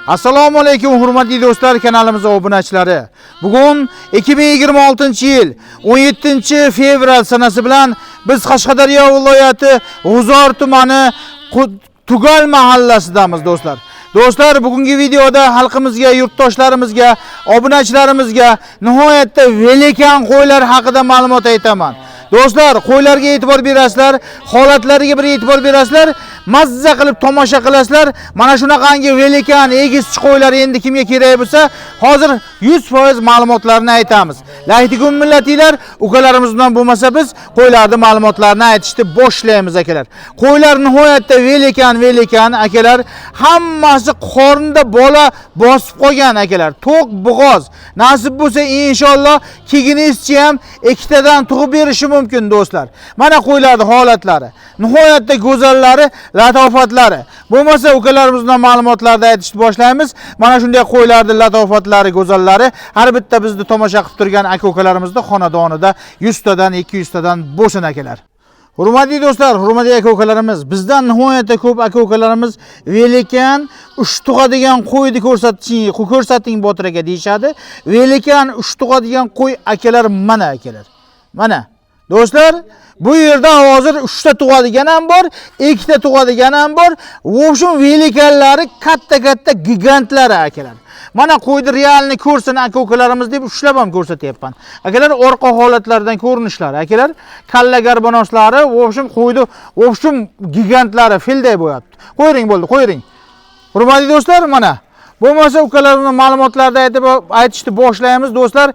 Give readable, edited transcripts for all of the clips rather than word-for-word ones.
Assalomu alaykum hurmatli do'stlar, kanalimiz obunachilari. Bugun 2026-yil 17-fevral sanasi bilan biz Qashqadaryo viloyati G'uzor tumani Tugal mahallasidamiz do'stlar. Do'stlar, bugungi videoda xalqimizga, yurtdoshlarimizga, obunachilarimizga nihoyatda velikan qo'ylar haqida ma'lumot aytaman. Do'stlar, qo'ylarga e'tibor berasizlar, holatlariga bir e'tibor berasizlar, mazza qilib tomosha qilasizlar. Mana shunaqangi velikan egizchi qo'ylar endi kimga kerak bo'lsa, hozir 100% ma'lumotlarni aytamiz. Laytikum millatiylar, ukalarimiz bilan bo'lmasa biz qo'ylarning ma'lumotlarini aytishni boshlaymiz akalar. Qo'ylar nihoyatda velikan akalar, hammasi qornida bola bosib qolgan akalar. To'q bo'g'oz. Nasib bo'lsa inshaalloh keginizchi ham ikkitadan tug'ib berishi mumkin do'stlar. Mana qo'ylarning holatlari, nihoyatda go'zallari, latofatlari. Bo'lmasa ukalarimizdan ma'lumotlarni aytishni boshlaymiz. Mana shunday qo'ylarning latofatlari, go'zallari har bitta bizni tomosha qilib turgan aka-ukalarimizning xonadonida 100 tadan 200 tadan bo'lsin akalar. Hurmatli do'stlar, hurmatli aka-ukalarimiz, bizdan nihoyatda ko'p aka-ukalarimiz velikan uch tug'adigan qo'yni ko'rsating Botir aka deyshadi. Velikan uch tug'adigan qo'y akalar mana akalar. Mana do'stlar, bu yerda hozir 3 ta tug'adigan ham bor, 2 ta tug'adigan ham bor. O'sha velikanlari katta gigantlari akalar. Mana qo'yni realni ko'rsin aka-ukalarimiz deb ushlab ham ko'rsatyapman. Akalar, orqa holatlardan ko'rinishlari, akalar, kalla garbonoslari, o'shim qo'yni, o'shim gigantlari filday bo'yapti. Qo'ying bo'ldi, qo'ying. Hurmatli do'stlar, mana bo'lmasa ukalarning ma'lumotlarni aytishni boshlaymiz do'stlar.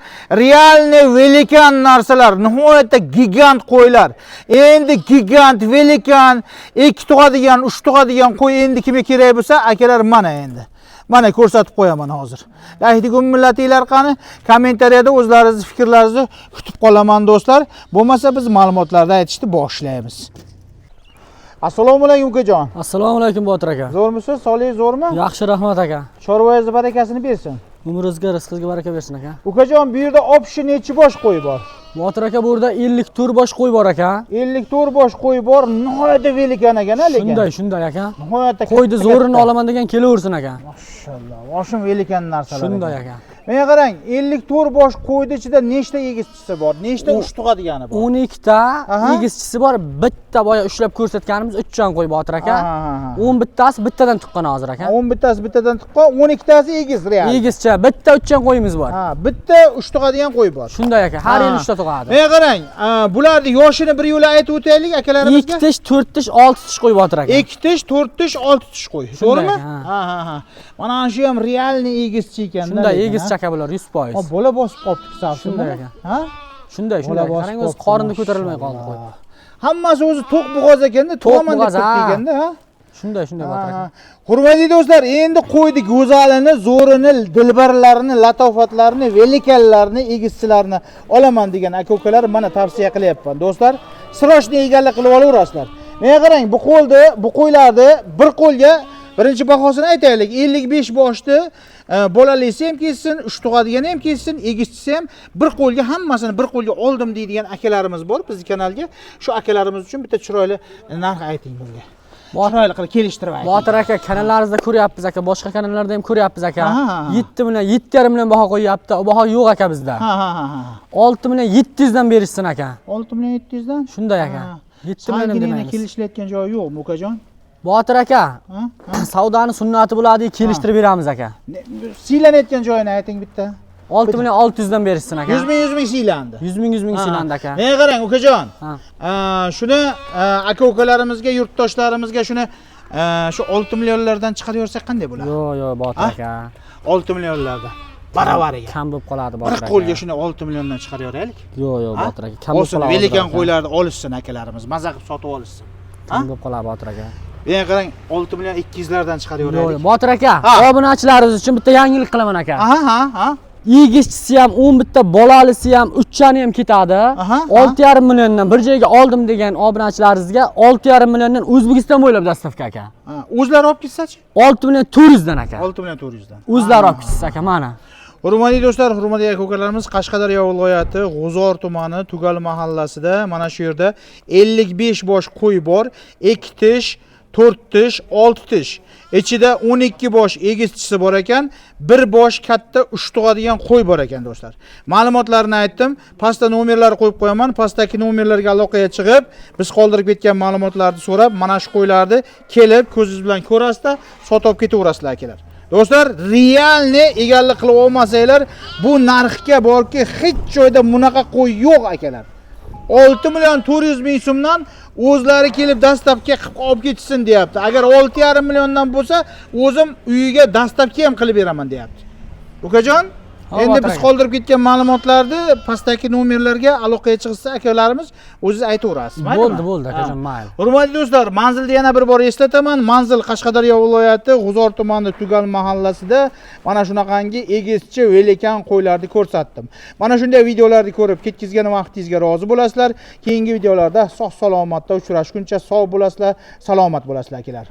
Realni velikan narsalar, nihoyatda gigant qo'ylar. Endi gigant, velikan, 2 tug'adigan, 3 tug'adigan qo'y endi kimga kerak bo'lsa, akalar mana endi. Mana ko'rsatib qo'yaman hozir. Laytikum millatiylar qani, kommentariyada o'zlaringiz fikrlaringizni kutib qolaman do'stlar. Bo'lmasa biz ma'lumotlarni aytishni boshlaymiz. Assalomu alaykum ukajon. Assalomu alaykum Botir aka. Zo'rmisiz? Sog'ligingiz zo'rmi? Yaxshi, rahmat aka. Chorvangizni barakasini bersin. Umringizga, rizqingizga baraka bersin aka. Ukajon, bu yerda opshi nechi bosh qo'y bor? Botir aka, bu yerda 54 bosh qo'y bor aka. 54 bosh qo'y bor, nihoyatda velikan ekan, lekin. Shunday aka. Nihoyatda qo'yni zo'rini olaman degan kelaversin aka. Mashallah, oshim velikan narsalar. Shunday aka. Menga qarang, 54 bosh qo'yni ichida nechta egizchisi bor? Nechta uch tug'adigani bor? 12 ta egizchisi bor. Bitta boya ushlab ko'rsatganimiz 3 jon qo'y Botir aka. 11 tasi bittadan tuqqan hozir aka. 11 tasi bittadan tuqqan, 12 tasi egiz real. Egizcha, bitta 3 jon qo'yimiz bor. Bitta 3 tug'adigan qo'y bor. Shunday aka, har yil 3 ta tug'adi. Menga qarang, bularning yoshini bir yo'la aytib o'taylik akalarimizga. 2 tish, 4 tish, 6 tish qo'y Botir aka. 2 tish, 4 tish, 6 tish qo'y. To'g'rimi? Ha. Mana shu ham realni egizchi ekan. Shunday egizcha aka bular 100%. Bola bosib qolibdi hisob. Shunday aka. Ha? Shunday. Qarang, o'zi qornida ko'tarilmay qoldi qo'y. Hammasi o'zi to'q bo'g'oz ekanda, tug'aman deb turibdi ekanda, ha? Shunday Botir aka. Hurmatli do'stlar, endi qo'yni go'zalini, zo'rini, dilbarlarini, latofatlarini, velikanlarini, egizchilarini olaman degan aka-ukalar mana tavsiya qilyapman. Do'stlar, sirojni egalik qilib olaverasizlar. Menga qarang, bu qo'ylarni bir qo'lga birinchi bahosini aytaylik. 55 boshni bolalisi ham kelsin, 3 tug'adigani ham kelsin, egizchisi ham bir qo'lga, hammasini bir qo'lga oldim deydigan akalarimiz bor bizning kanalga. Shu akalarimiz uchun bitta chiroyli narx ayting bunga. Chiroyli qilib kelishtirib ayting. Botir aka, kanallaringizda ko'ryapmiz aka, boshqa kanallarda ham ko'ryapmiz aka. 7 million, 7,5 million baho qo'yyapti. U baho yo'q aka bizda. 6 million 700 dan berishsin aka. 6 million 700 dan? Shunday aka. 7 million demaymiz. Kelishlayotgan joyi yo'qmi ukajon? Botir aka, savdoni sunnati bo'ladi, kelishtirib beramiz aka. Siylanayotgan joyini ayting bitta. 6 million 600 dan berishsin aka. 100 ming siylandi. 100 ming siylandi aka. Menga qarang ukajon. Shuni aka-ukalarimizga, yurtdoshlarimizga shuni shu 6 millionlardan chiqaraversak qanday bo'ladi? Yo'q, Botir aka. 6 millionlardan. Baravariga. Kam bo'lib qoladi Botir aka. Bir qo'lga shuni 6 milliondan chiqaraveraylik. Yo'q, Botir aka. Kam bo'lib qoladi. Velikan qo'ylarni olishsin akalarimiz, maza qilib sotib olishsin. Kam bo'lib qoladi Botir aka. Menga qarang, 6 million 200 lardan chiqaraveraylik. Yo'q, Botir aka, obunachilaringiz uchun bitta yangilik qilaman aka. Ha. Egizchisi ham 11 ta, bolalisi ham 3 chani ham ketadi. 6,5 milliondan bir joyga oldim degan obunachilaringizga 6,5 milliondan O'zbekiston bo'ylab dastavka aka. O'zlari olib ketsa-chi? 6 million 400 dan aka. 6 million 400 dan. O'zlari olib ketsa aka, mana. Hurmatli do'stlar, hurmatli aka-ukalarimiz, Qashqadaryo viloyati G'uzor tumani Tugal mahallasida mana shu yerda 55 bosh qo'y bor, 2 tish, 4 tish, 6 tish. Ichida 12 bosh egizchisi bor ekan, 1 bosh katta 3 tug'adigan qo'y bor ekan do'stlar. Ma'lumotlarni aytdim. Pastda nomerlarni qo'yib qo'yaman. Pastdagi nomerlarga aloqaga chiqib, biz qoldirib ketgan ma'lumotlarni so'rab, mana shu qo'ylarni kelib ko'zingiz bilan ko'rasizlar, sotib olib ketaverasizlar akalar. Do'stlar, realni egallik qilib olmasanglar, bu narxga borki, hech joyda bunaqa qo'y yo'q akalar. 6 million 400 ming so'mdan o'zlari kelib dastlabki qilib olib ketsin deyapti. Agar 6,5 milliondan bo'lsa, o'zim uyiga dastlabki ham qilib beraman deyapti. Ukajon, endi biz qoldirib ketgan ma'lumotlarni pastdagi nomerlarga aloqaga chiqsa akalarimiz o'zingiz aytaverasiz. Bo'ldi akajon, mayli. Hurmatli do'stlar, manzilni yana bir bor eslataman. Manzil Qashqadaryo viloyati G'uzor tumani Tugal mahallasida mana shunaqangi egizchi velekan qo'ylarni ko'rsatdim. Mana shunday videolarni ko'rib ketkizgan vaqtingizga rozi bo'lasizlar. Keyingi videolarda sog' salomatda uchrashguncha sog' bo'lasizlar, salomat bo'lasizlar akalar.